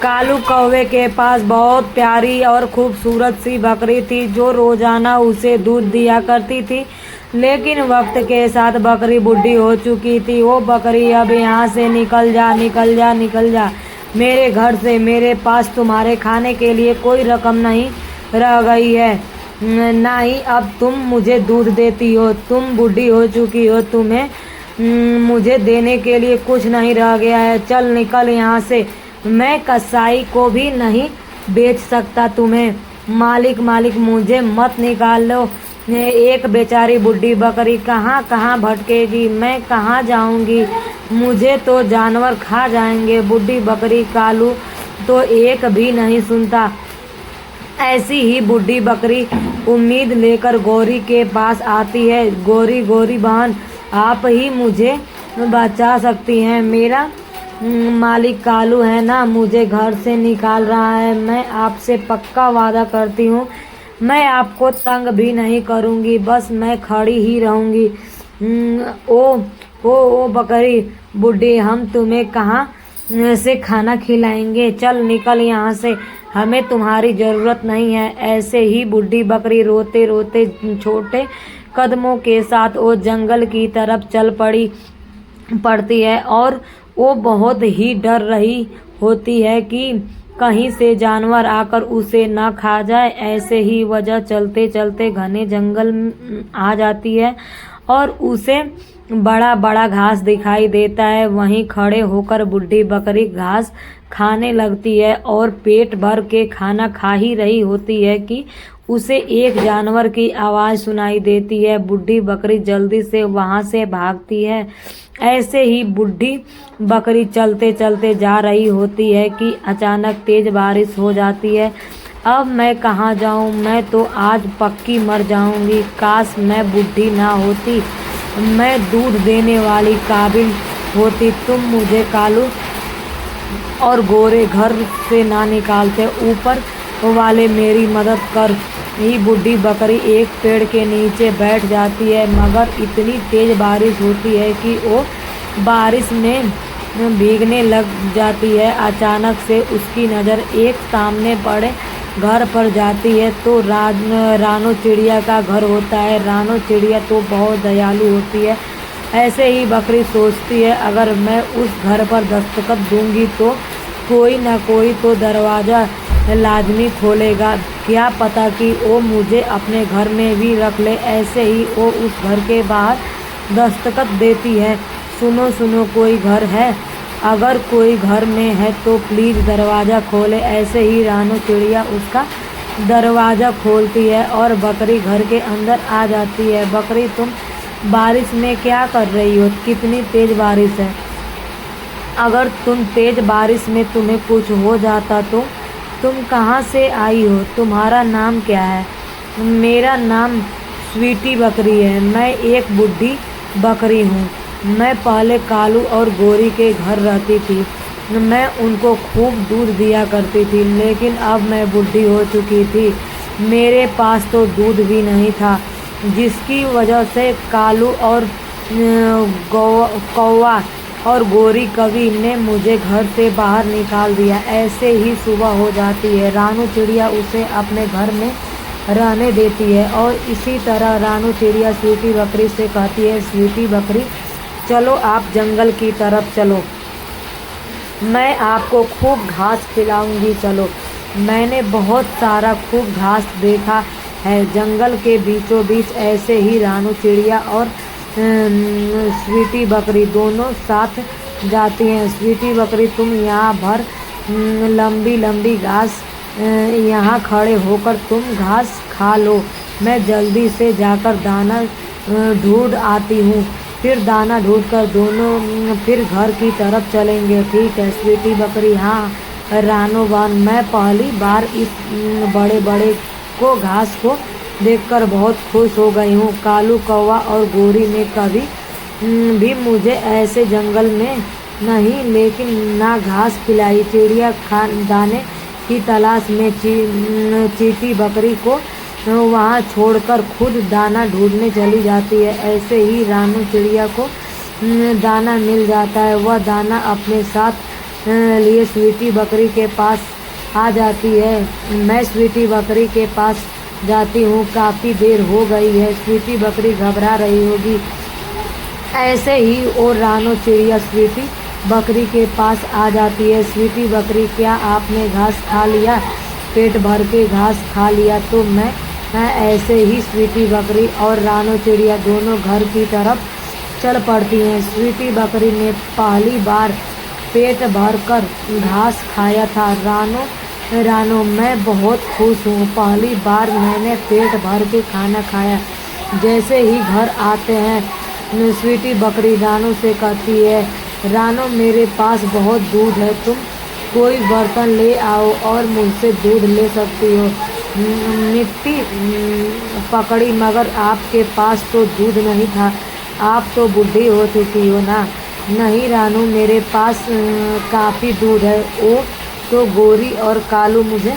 कालू कौवे के पास बहुत प्यारी और खूबसूरत सी बकरी थी जो रोजाना उसे दूध दिया करती थी। लेकिन वक्त के साथ बकरी बूढ़ी हो चुकी थी। वो बकरी, अब यहाँ से निकल जा, निकल जा, निकल जा मेरे घर से। मेरे पास तुम्हारे खाने के लिए कोई रकम नहीं रह गई है, ना ही अब तुम मुझे दूध देती हो। तुम बूढ़ी हो चुकी हो, तुम्हें मुझे देने के लिए कुछ नहीं रह गया है। चल निकल यहाँ से। मैं कसाई को भी नहीं बेच सकता तुम्हें। मालिक, मालिक, मुझे मत निकाल लो। एक बेचारी बूढ़ी बकरी कहाँ कहाँ भटकेगी, मैं कहाँ जाऊंगी, मुझे तो जानवर खा जाएंगे। बूढ़ी बकरी कालू तो एक भी नहीं सुनता। ऐसी ही बूढ़ी बकरी उम्मीद लेकर गौरी के पास आती है। गौरी, गौरी बहन, आप ही मुझे बचा सकती हैं। मेरा मालिक कालू है ना, मुझे घर से निकाल रहा है। मैं आपसे पक्का वादा करती हूँ, मैं आपको तंग भी नहीं करूँगी, बस मैं खड़ी ही रहूँगी। ओ बकरी बूढ़ी, हम तुम्हें कहाँ से खाना खिलाएंगे। चल निकल यहाँ से, हमें तुम्हारी ज़रूरत नहीं है। ऐसे ही बूढ़ी बकरी रोते रोते छोटे कदमों के साथ वो जंगल की तरफ चल पड़ती है और वो बहुत ही डर रही होती है कि कहीं से जानवर आकर उसे न खा जाए। ऐसे ही वजह चलते चलते घने जंगल आ जाती है और उसे बड़ा बड़ा घास दिखाई देता है। वहीं खड़े होकर बूढ़ी बकरी घास खाने लगती है और पेट भर के खाना खा ही रही होती है कि उसे एक जानवर की आवाज़ सुनाई देती है। बूढ़ी बकरी जल्दी से वहां से भागती है। ऐसे ही बूढ़ी बकरी चलते चलते जा रही होती है कि अचानक तेज बारिश हो जाती है। अब मैं कहाँ जाऊँ, मैं तो आज पक्की मर जाऊंगी। काश मैं बूढ़ी ना होती, मैं दूध देने वाली काबिल होती। तुम मुझे कालू और गोरे घर से ना निकालते, ऊपर वाले मेरी मदद कर। ये बूढ़ी बकरी एक पेड़ के नीचे बैठ जाती है, मगर इतनी तेज बारिश होती है कि वो बारिश में भीगने लग जाती है। अचानक से उसकी नज़र एक सामने पड़े घर पर जाती है तो रानो चिड़िया का घर होता है। रानो चिड़िया तो बहुत दयालु होती है। ऐसे ही बकरी सोचती है, अगर मैं उस घर पर दस्तखत दूंगी तो कोई ना कोई तो दरवाज़ा लाजमी खोलेगा। क्या पता कि वो मुझे अपने घर में भी रख ले। ऐसे ही वो उस घर के बाहर दस्तखत देती है। सुनो सुनो, कोई घर है? अगर कोई घर में है तो प्लीज़ दरवाज़ा खोले। ऐसे ही रानो चिड़िया उसका दरवाज़ा खोलती है और बकरी घर के अंदर आ जाती है। बकरी, तुम बारिश में क्या कर रही हो? कितनी तेज़ बारिश है। अगर तुम तेज़ बारिश में तुम्हें कुछ हो जाता तो तुम कहाँ से आई हो? तुम्हारा नाम क्या है? मेरा नाम स्वीटी बकरी है। मैं एक बूढ़ी बकरी हूँ। मैं पहले कालू और गोरी के घर रहती थी। मैं उनको खूब दूध दिया करती थी, लेकिन अब मैं बूढ़ी हो चुकी थी। मेरे पास तो दूध भी नहीं था, जिसकी वजह से कालू और कौवा और गोरी कवि ने मुझे घर से बाहर निकाल दिया। ऐसे ही सुबह हो जाती है। रानू चिड़िया उसे अपने घर में रहने देती है और इसी तरह रानू चिड़िया स्वीटी बकरी से कहती है, स्वीटी बकरी, चलो आप जंगल की तरफ चलो, मैं आपको खूब घास खिलाऊंगी। चलो। मैंने बहुत सारा खूब घास देखा है जंगल के बीचों बीच। ऐसे ही रानू चिड़िया और स्वीटी बकरी दोनों साथ जाती हैं। स्वीटी बकरी, तुम यहाँ भर लंबी लंबी घास यहाँ खड़े होकर तुम घास खा लो। मैं जल्दी से जाकर दाना ढूंढ आती हूँ। फिर दाना ढूंढकर दोनों फिर घर की तरफ चलेंगे। ठीक है स्वीटी बकरी। हाँ रानो बहन, मैं पहली बार इस बड़े बड़े घास को देखकर बहुत खुश हो गई हूँ। कालू, कौवा और गोरी ने कभी भी मुझे ऐसे जंगल में नहीं, लेकिन ना घास खिलाई। चिड़िया दाने की तलाश में चीटी बकरी को वहाँ छोड़कर खुद दाना ढूंढने चली जाती है। ऐसे ही रानू चिड़िया को दाना मिल जाता है। वह दाना अपने साथ लिए स्वीटी बकरी के पास आ जाती है। मैं स्वीटी बकरी के पास जाती हूँ। काफ़ी देर हो गई है। स्वीटी बकरी घबरा रही होगी। ऐसे ही और रानो चिड़िया स्वीटी बकरी के पास आ जाती है। स्वीटी बकरी, क्या आपने घास खा लिया? पेट भर के घास खा लिया तो मैं ऐसे ही स्वीटी बकरी और रानो चिड़िया दोनों घर की तरफ चल पड़ती हैं। स्वीटी बकरी ने पहली बार पेट भर कर घास खाया था। रानो, मैं बहुत खुश हूँ। पहली बार मैंने पेट भर के खाना खाया। जैसे ही घर आते हैं स्वीटी बकरी रानो से कहती है, रानो, मेरे पास बहुत दूध है। तुम कोई बर्तन ले आओ और मुझसे दूध ले सकती हो। मिट्टी पकड़ी, मगर आपके पास तो दूध नहीं था। आप तो बूढ़ी हो चुकी हो ना। नहीं रानू, मेरे पास काफ़ी दूध है। वो तो गोरी और कालू मुझे